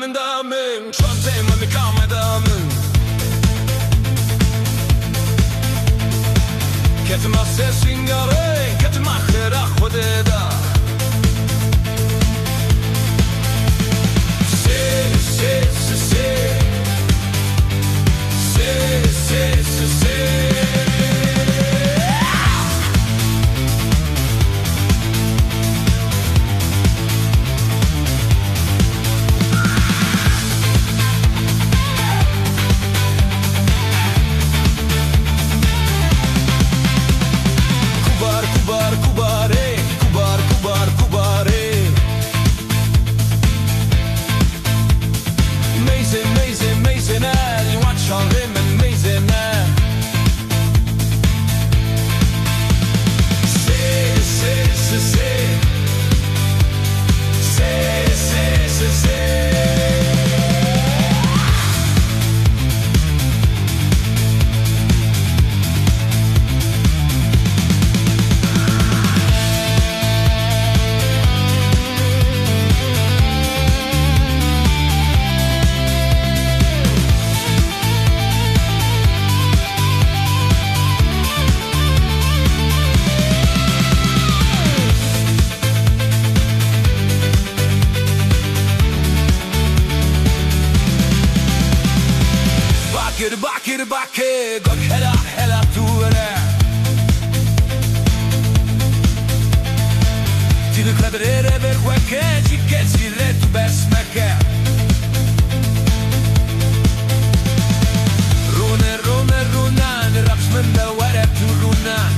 damen çavê memikan damen Ketima sînga Ketima xêra xwedê da sisê sisê sisê sisê Kubar kubarê Kubar kubar kubarê Meyzê meyzê meyzêne Liwan çavê min meyzêne sisê sisê sisê sisê Bakir gok hela hela tuere Tili qedrê rebê xweke Jî kesî rê tu behs meke Rûne rûne rûnan Raqs min de were tu rûnan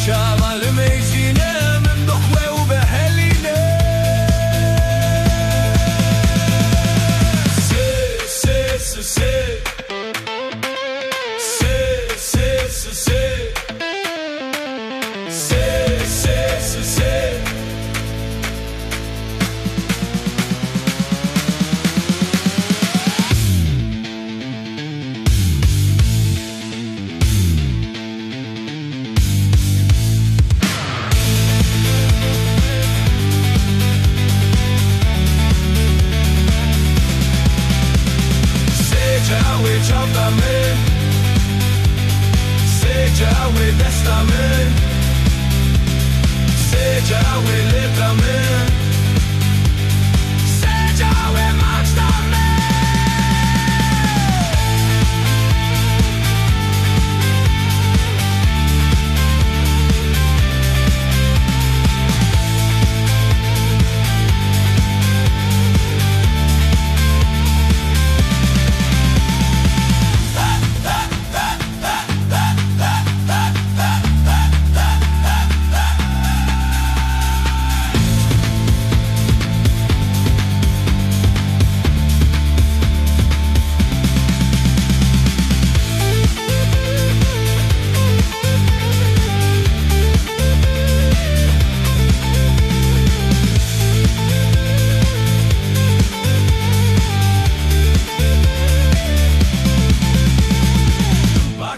Çava li meyzîne min bixwe û be helîne sisê sisê sisê sisê sisê çavê çavdamê sê çavê destamê sê çavê lêtamê sê çavê maçtamê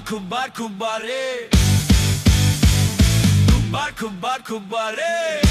Kubar kubarê Kubar kubar kubarê